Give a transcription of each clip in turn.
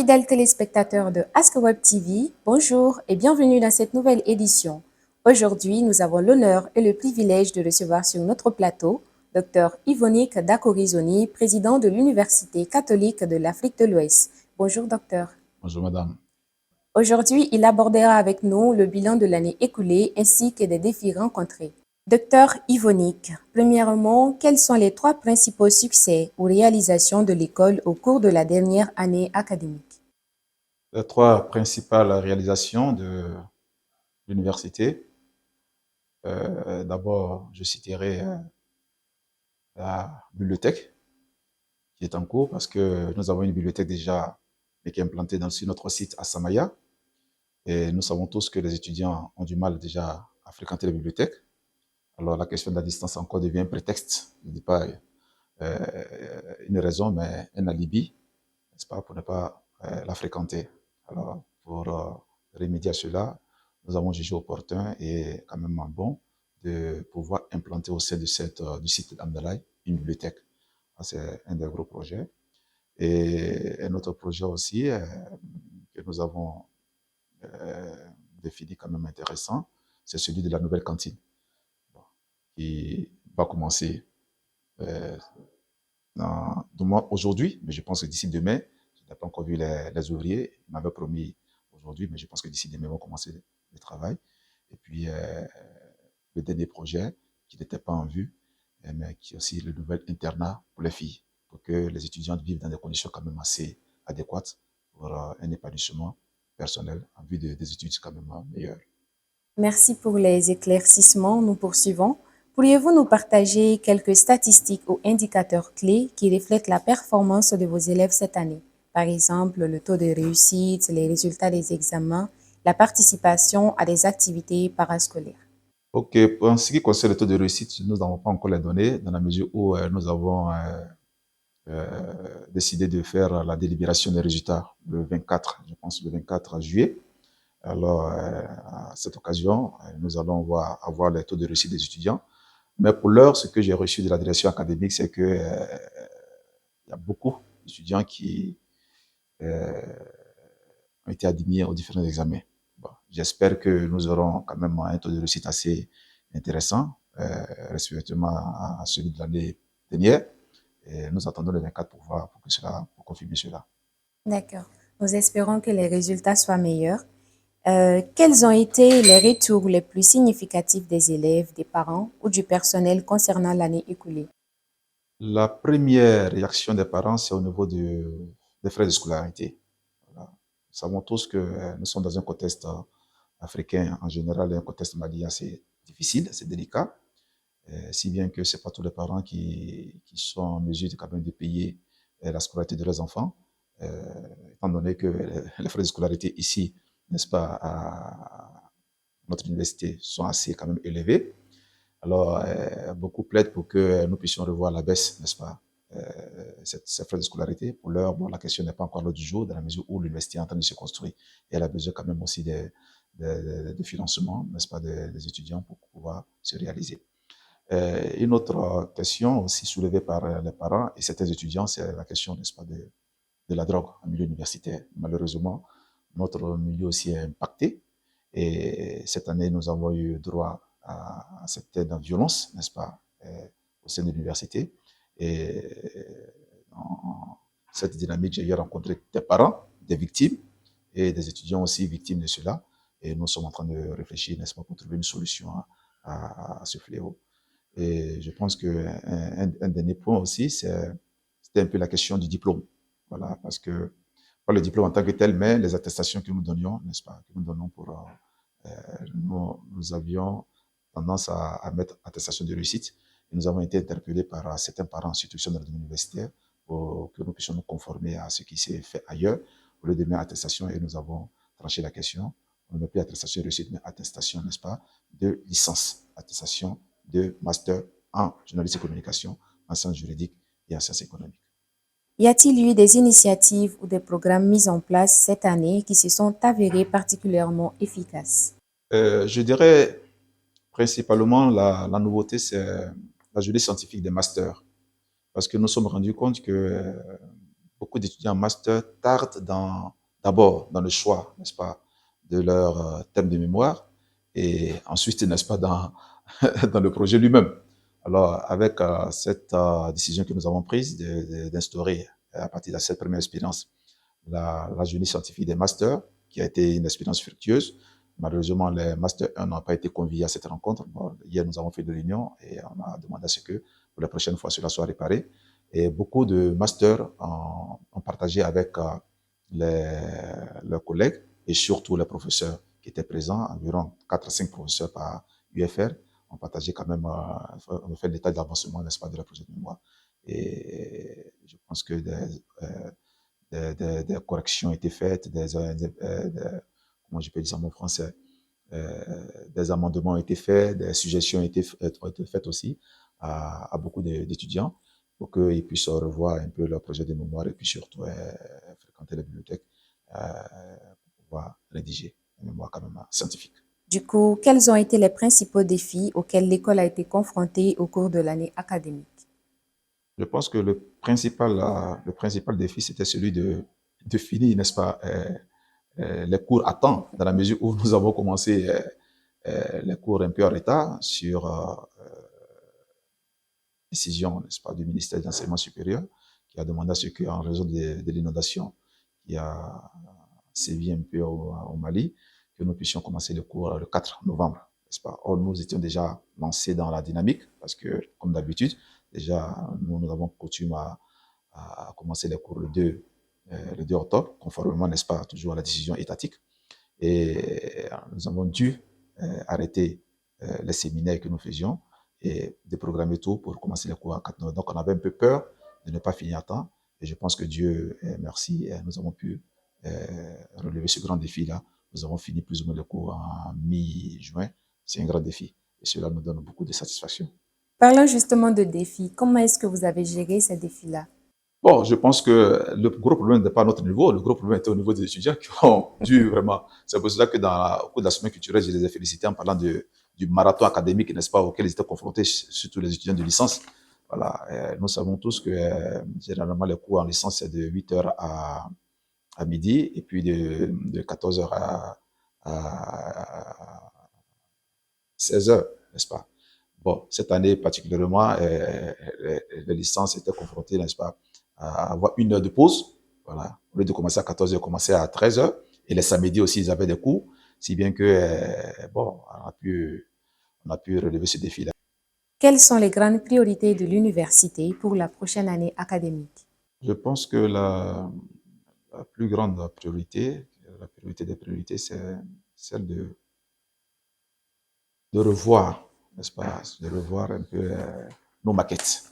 fidèles téléspectateurs de Ask Web TV, bonjour et bienvenue dans cette nouvelle édition. Aujourd'hui, nous avons l'honneur et le privilège de recevoir sur notre plateau Dr Yvonique Dakorizoni, président de l'Université catholique de l'Afrique de l'Ouest. Bonjour docteur. Bonjour madame. Aujourd'hui, il abordera avec nous le bilan de l'année écoulée ainsi que des défis rencontrés. Docteur Yvonique, premièrement, quels sont les 3 principaux succès ou réalisations de l'école au cours de la dernière année académique? Les 3 principales réalisations de l'université. D'abord, je citerai la bibliothèque qui est en cours parce que nous avons une bibliothèque déjà qui est implantée sur notre site à Samaya. Et nous savons tous que les étudiants ont du mal déjà à fréquenter les bibliothèques. Alors la question de la distance encore devient un prétexte. Je ne dis pas une raison, mais un alibi, n'est-ce pas, pour ne pas la fréquenter. Alors, pour remédier à cela, nous avons jugé opportun et quand même bon de pouvoir implanter au sein de du site d'Amdalaï une bibliothèque. C'est un des gros projets. Et un autre projet aussi que nous avons défini quand même intéressant, c'est celui de la nouvelle cantine qui va commencer aujourd'hui, mais je pense que d'ici demain, je n'ai pas encore vu les ouvriers, ils m'avaient promis aujourd'hui, mais je pense que d'ici demain, ils vont commencer le travail. Et puis, le dernier projet qui n'était pas en vue, mais qui est aussi le nouvel internat pour les filles, pour que les étudiantes vivent dans des conditions quand même assez adéquates pour un épanouissement personnel en vue des études quand même meilleures. Merci pour les éclaircissements. Nous poursuivons. Pourriez-vous nous partager quelques statistiques ou indicateurs clés qui reflètent la performance de vos élèves cette année? Par exemple, le taux de réussite, les résultats des examens, la participation à des activités parascolaires. Ok, en ce qui concerne le taux de réussite, nous n'avons pas encore les données dans la mesure où nous avons décidé de faire la délibération des résultats le 24, je pense le 24 juillet. Alors, à cette occasion, nous allons avoir les taux de réussite des étudiants. Mais pour l'heure, ce que j'ai reçu de la direction académique, c'est que il y a beaucoup d'étudiants qui ont été admis aux différents examens. Bon, j'espère que nous aurons quand même un taux de réussite assez intéressant, respectivement à celui de l'année dernière. Et nous attendons le 24 pour confirmer cela. D'accord. Nous espérons que les résultats soient meilleurs. Quels ont été les retours les plus significatifs des élèves, des parents ou du personnel concernant l'année écoulée? La première réaction des parents, c'est au niveau des frais de scolarité. Voilà. Nous savons tous que nous sommes dans un contexte africain en général et un contexte malien assez difficile, assez délicat, si bien que ce n'est pas tous les parents qui sont en mesure quand même de payer la scolarité de leurs enfants, étant donné que les frais de scolarité ici, n'est-ce pas, à notre université sont assez quand même élevés. Alors, beaucoup plaident pour que nous puissions revoir à la baisse, n'est-ce pas, ces frais de scolarité. Pour l'heure, bon, la question n'est pas encore l'ordre du jour, dans la mesure où l'université est en train de se construire. Et elle a besoin quand même aussi de financement, n'est-ce pas, des étudiants pour pouvoir se réaliser. Une autre question aussi soulevée par les parents et certains étudiants, c'est la question, n'est-ce pas, de la drogue en milieu universitaire. Malheureusement, notre milieu aussi est impacté. Et cette année, nous avons eu droit à certaines violences, n'est-ce pas, au sein de l'université. Et dans cette dynamique, j'ai eu rencontré des parents, des victimes et des étudiants aussi victimes de cela. Et nous sommes en train de réfléchir, n'est-ce pas, pour trouver une solution à ce fléau. Et je pense qu'un dernier point aussi, c'était un peu la question du diplôme. Voilà, parce que, pas le diplôme en tant que tel, mais les attestations que nous donnions, n'est-ce pas, que nous donnons pour, nous avions tendance à mettre attestation de réussite. Et nous avons été interpellés par certains parents institutionnels de l'université pour que nous puissions nous conformer à ce qui s'est fait ailleurs, au lieu de mettre attestation, et nous avons tranché la question. On ne met plus attestation de réussite, mais attestation, n'est-ce pas, de licence, attestation de master en journalisme et communication, en sciences juridiques et en sciences économiques. Y a-t-il eu des initiatives ou des programmes mis en place cette année qui se sont avérés particulièrement efficaces? Je dirais principalement la nouveauté, c'est la journée scientifique des masters. Parce que nous sommes rendus compte que beaucoup beaucoup d'étudiants en master tardent d'abord dans le choix, n'est-ce pas, de leur thème de mémoire et ensuite, n'est-ce pas, dans le projet lui-même. Alors, avec cette décision que nous avons prise d'instaurer à partir de cette première expérience la journée scientifique des masters, qui a été une expérience fructueuse. Malheureusement, les Master 1 n'ont pas été conviés à cette rencontre. Bon, hier, nous avons fait de réunion et on a demandé à ce que pour la prochaine fois, cela soit réparé. Et beaucoup de masters ont partagé avec leurs collègues et surtout les professeurs qui étaient présents, environ 4 à 5 professeurs par UFR, ont partagé quand même, ont fait l'état d'avancement, n'est-ce pas, de la projet de mémoire. Et je pense que des corrections ont été faites, comment je peux dire ça en bon français, des amendements ont été faits, des suggestions ont été faites aussi à beaucoup d'étudiants pour qu'ils puissent revoir un peu leur projet de mémoire et puis surtout fréquenter les bibliothèques pour pouvoir rédiger une mémoire quand même scientifique. Du coup, quels ont été les principaux défis auxquels l'école a été confrontée au cours de l'année académique? Je pense que le principal défi, c'était celui de finir, n'est-ce pas, les cours à temps, dans la mesure où nous avons commencé les cours un peu en retard sur décision, n'est-ce pas, du ministère de l'Enseignement supérieur, qui a demandé à ce qu'en raison de l'inondation qui a sévi un peu au Mali, que nous puissions commencer le cours le 4 novembre, n'est-ce pas. Or, nous étions déjà lancés dans la dynamique, parce que, comme d'habitude, déjà, nous avons coutume à commencer les cours le 2 octobre, conformément, n'est-ce pas, toujours à la décision étatique. Et nous avons dû arrêter les séminaires que nous faisions et déprogrammer tout pour commencer les cours à 4 novembre. Donc, on avait un peu peur de ne pas finir à temps. Et je pense que Dieu merci, nous avons pu relever ce grand défi-là. Nous avons fini plus ou moins le cours en mi-juin. C'est un grand défi. Et cela nous donne beaucoup de satisfaction. Parlant justement de défis, comment est-ce que vous avez géré ces défis-là? Bon, je pense que le gros problème n'est pas à notre niveau. Le gros problème était au niveau des étudiants qui ont dû vraiment. C'est pour cela que au cours de la semaine culturelle, je les ai félicités en parlant du marathon académique, n'est-ce pas, auquel ils étaient confrontés, surtout les étudiants de licence. Voilà. Nous savons tous que généralement les cours en licence, c'est de 8 heures à midi et puis de 14 heures à 16 heures, n'est-ce pas? Bon, cette année particulièrement, les licences étaient confrontées, n'est-ce pas, à avoir 1 heure de pause. Voilà. Au lieu de commencer à 14 heures, commencer à 13 heures. Et les samedis aussi, ils avaient des cours. Si bien que, bon, on a pu relever ce défi-là. Quelles sont les grandes priorités de l'université pour la prochaine année académique? Je pense que la plus grande priorité, la priorité des priorités, c'est celle de revoir, n'est-ce pas, de revoir un peu nos maquettes.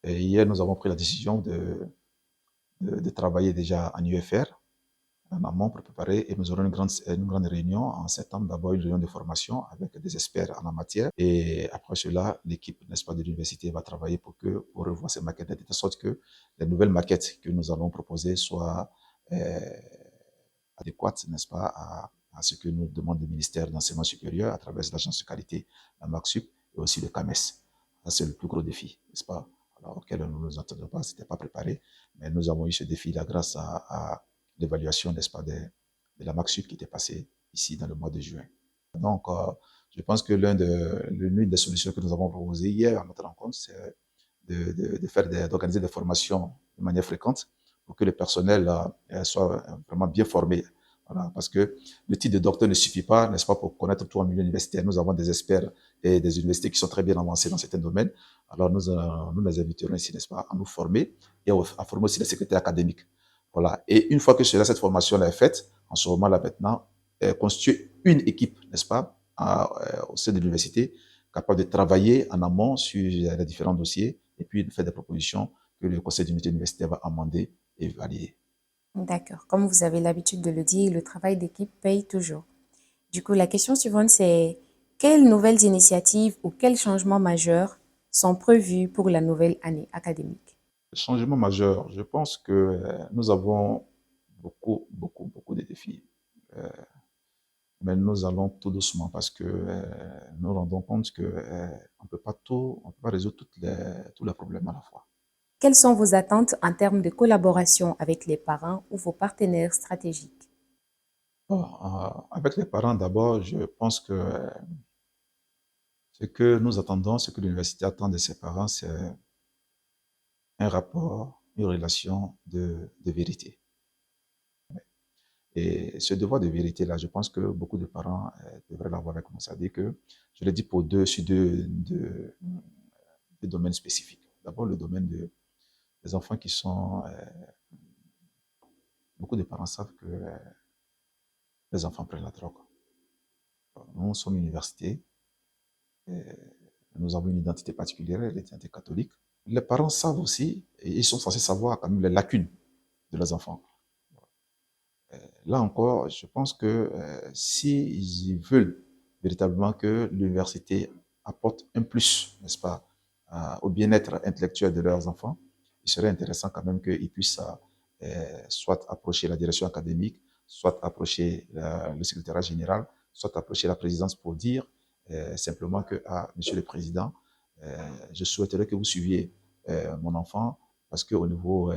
Et hier, nous avons pris la décision de travailler déjà en UFR, en amont pour préparer, et nous aurons une grande réunion en septembre, d'abord une réunion de formation avec des experts en la matière, et après cela, l'équipe, n'est-ce pas, de l'université va travailler pour revoir ces maquettes, de telle sorte que les nouvelles maquettes que nous allons proposer soient adéquates, n'est-ce pas, à ce que nous demande le ministère de l'Enseignement supérieur à travers l'agence de qualité, la MACSUP, et aussi le CAMES. Ça, c'est le plus gros défi, n'est-ce pas, alors, auquel nous ne nous attendions pas, c'était pas préparé, mais nous avons eu ce défi-là grâce à l'évaluation, n'est-ce pas, de la MACSUP qui était passée ici dans le mois de juin. Donc, je pense que l'une des solutions que nous avons proposées hier à notre rencontre, c'est d'organiser des formations de manière fréquente pour que le personnel soit vraiment bien formé. Voilà, parce que le titre de docteur ne suffit pas, n'est-ce pas, pour connaître tout en milieu universitaire. Nous avons des experts et des universités qui sont très bien avancés dans certains domaines. Alors, nous les inviterons ici, n'est-ce pas, à nous former et à former aussi les secrétaires académiques. Voilà. Et une fois que cette formation-là est faite, en ce moment-là, maintenant, constituer une équipe, n'est-ce pas, au sein de l'université, capable de travailler en amont sur les différents dossiers et puis de faire des propositions que le conseil d'unité universitaire va amender et valider. D'accord. Comme vous avez l'habitude de le dire, le travail d'équipe paye toujours. Du coup, la question suivante, c'est quelles nouvelles initiatives ou quels changements majeurs sont prévus pour la nouvelle année académique? Changement majeur, je pense que nous avons beaucoup de défis. Mais nous allons tout doucement parce que nous nous rendons compte que on peut pas résoudre tous les problèmes à la fois. Quelles sont vos attentes en termes de collaboration avec les parents ou vos partenaires stratégiques? Bon, avec les parents, d'abord, je pense que ce que nous attendons, ce que l'université attend de ses parents, c'est un rapport, une relation de vérité. Et ce devoir de vérité-là, je pense que beaucoup de parents devraient l'avoir avec nous. C'est-à-dire que, je l'ai dit pour deux domaines spécifiques. D'abord, le domaine des enfants qui sont... beaucoup de parents savent que les enfants prennent la drogue. Nous sommes une université, nous avons une identité particulière, l'identité catholique. Les parents savent aussi, et ils sont censés savoir quand même les lacunes de leurs enfants. Là encore, je pense que s'ils veulent véritablement que l'université apporte un plus, n'est-ce pas, au bien-être intellectuel de leurs enfants, il serait intéressant quand même qu'ils puissent soit approcher la direction académique, soit approcher le secrétariat général, soit approcher la présidence pour dire simplement que, Monsieur le Président, je souhaiterais que vous suiviez mon enfant parce qu'au niveau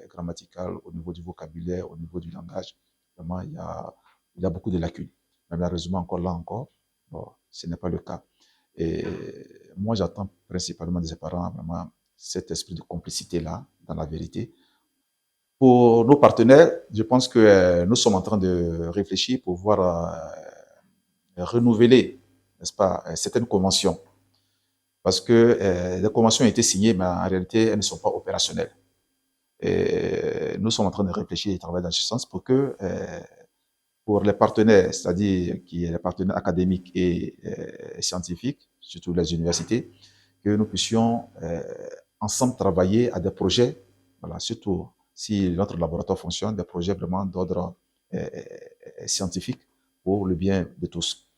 grammatical, au niveau du vocabulaire, au niveau du langage, vraiment, il y a beaucoup de lacunes. Mais malheureusement, encore là encore, bon, ce n'est pas le cas. Et moi, j'attends principalement des parents vraiment cet esprit de complicité-là, dans la vérité. Pour nos partenaires, je pense que nous sommes en train de réfléchir pour voir renouveler, n'est-ce pas, certaines conventions. Parce que les conventions ont été signées, mais en réalité, elles ne sont pas opérationnelles. Et nous sommes en train de réfléchir et travailler dans ce sens pour que pour les partenaires, c'est-à-dire qui est les partenaires académiques et scientifiques, surtout les universités, que nous puissions ensemble travailler à des projets, voilà, surtout si notre laboratoire fonctionne, des projets vraiment d'ordre scientifique pour le bien de tous.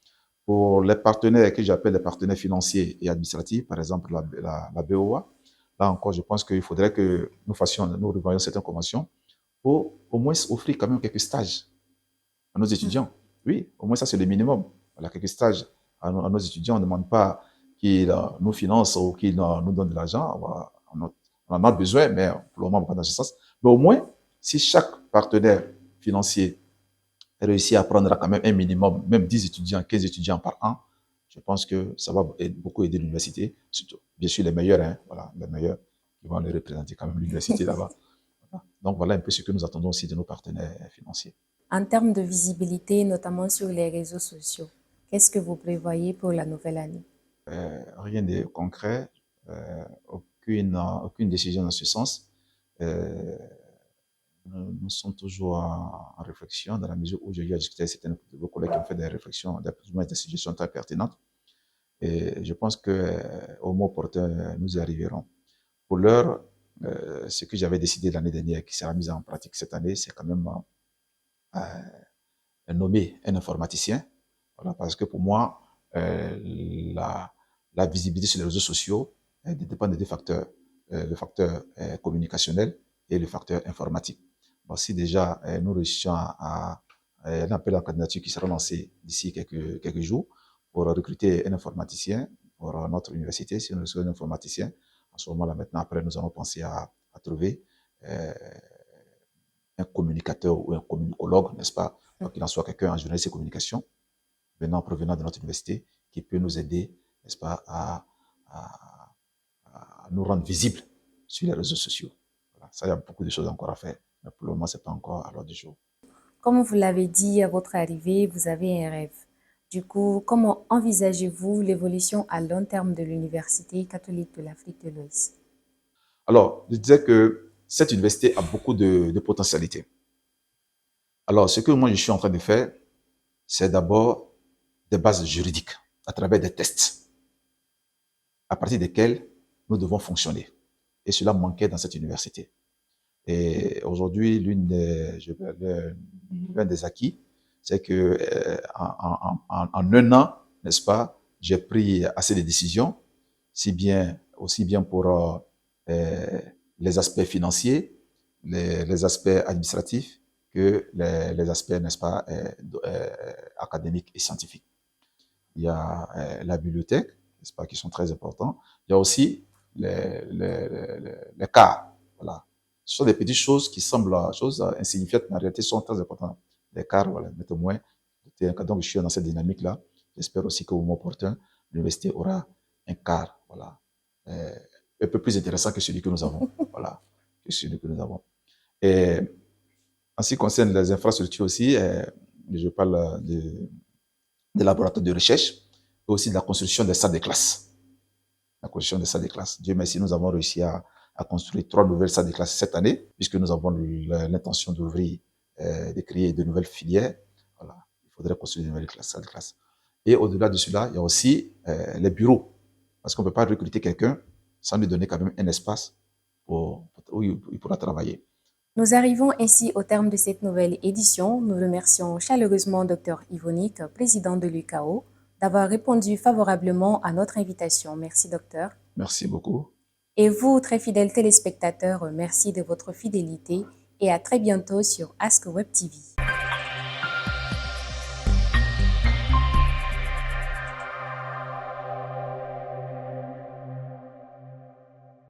Pour les partenaires que j'appelle les partenaires financiers et administratifs, par exemple la BOA, là encore, je pense qu'il faudrait que nous revoyions certaines conventions pour au moins offrir quand même quelques stages à nos étudiants. Oui, au moins ça, c'est le minimum. Voilà, quelques stages à nos étudiants. On ne demande pas qu'ils nous financent ou qu'ils nous donnent de l'argent. On en a besoin, mais pour le moment, on va pas dans ce sens. Mais au moins, si chaque partenaire financier réussit à prendre quand même un minimum, même 10 étudiants, 15 étudiants par an, je pense que ça va beaucoup aider l'université. Surtout, bien sûr, les meilleurs, hein, voilà, les meilleurs qui vont aller représenter quand même l'université là-bas. Voilà. Donc, voilà un peu ce que nous attendons aussi de nos partenaires financiers. En termes de visibilité, notamment sur les réseaux sociaux, qu'est-ce que vous prévoyez pour la nouvelle année? Rien de concret, aucune décision dans ce sens. Nous sommes toujours en réflexion dans la mesure où j'ai eu à discuter avec certains de vos collègues qui ont fait des réflexions, des suggestions très pertinentes. Et je pense qu'au moment opportun, nous y arriverons. Pour l'heure, ce que j'avais décidé l'année dernière, qui sera mis en pratique cette année, c'est quand même nommer un informaticien. Voilà, parce que pour moi, la visibilité sur les réseaux sociaux dépend de deux facteurs. Le facteur communicationnel et le facteur informatique. Bon, si déjà nous réussissons à un appel à candidature qui sera lancé d'ici quelques jours pour recruter un informaticien pour notre université, si nous recevons un informaticien, en ce moment-là, maintenant, après, nous allons penser à trouver un communicateur ou un communicologue, n'est-ce pas, quoi qu'il en soit, quelqu'un en journalisme et communication, provenant de notre université, qui peut nous aider, n'est-ce pas, à nous rendre visibles sur les réseaux sociaux. Voilà. Ça, il y a beaucoup de choses encore à faire, mais pour le moment, ce n'est pas encore à l'ordre du jour. Comme vous l'avez dit à votre arrivée, vous avez un rêve. Du coup, comment envisagez-vous l'évolution à long terme de l'Université catholique de l'Afrique de l'Ouest? Alors, je disais que cette université a beaucoup de potentialités. Alors, ce que moi, je suis en train de faire, c'est d'abord des bases juridiques à travers des tests à partir desquels nous devons fonctionner. Et cela manquait dans cette université. Et aujourd'hui, l'un des acquis, c'est que en un an, n'est-ce pas, j'ai pris assez de décisions, aussi bien pour les aspects financiers, les aspects administratifs, que les aspects, n'est-ce pas, académiques et scientifiques. Il y a la bibliothèque, n'est-ce pas, qui sont très importants. Il y a aussi les cars. Voilà. Ce sont des petites choses qui semblent choses insignifiantes, mais en réalité sont très importantes. Les cars, voilà, mettez-moi. Donc, je suis dans cette dynamique-là. J'espère aussi qu'au moment opportun, l'université aura un car, voilà, un peu plus intéressant que celui que nous avons. Voilà, que celui que nous avons. Et en ce qui concerne les infrastructures aussi, je parle des laboratoires de recherche et aussi de la construction des salles de classe. La construction des salles de classe. Dieu merci, nous avons réussi à construire 3 nouvelles salles de classe cette année, puisque nous avons l'intention d'ouvrir, de créer de nouvelles filières. Voilà. Il faudrait construire de nouvelles salles de classe. Et au-delà de cela, il y a aussi les bureaux. Parce qu'on ne peut pas recruter quelqu'un sans lui donner quand même un espace où il pourra travailler. Nous arrivons ainsi au terme de cette nouvelle édition. Nous remercions chaleureusement Dr Yvonique, président de l'UCAO, d'avoir répondu favorablement à notre invitation. Merci, docteur. Merci beaucoup. Et vous, très fidèles téléspectateurs, merci de votre fidélité et à très bientôt sur Ask Web TV.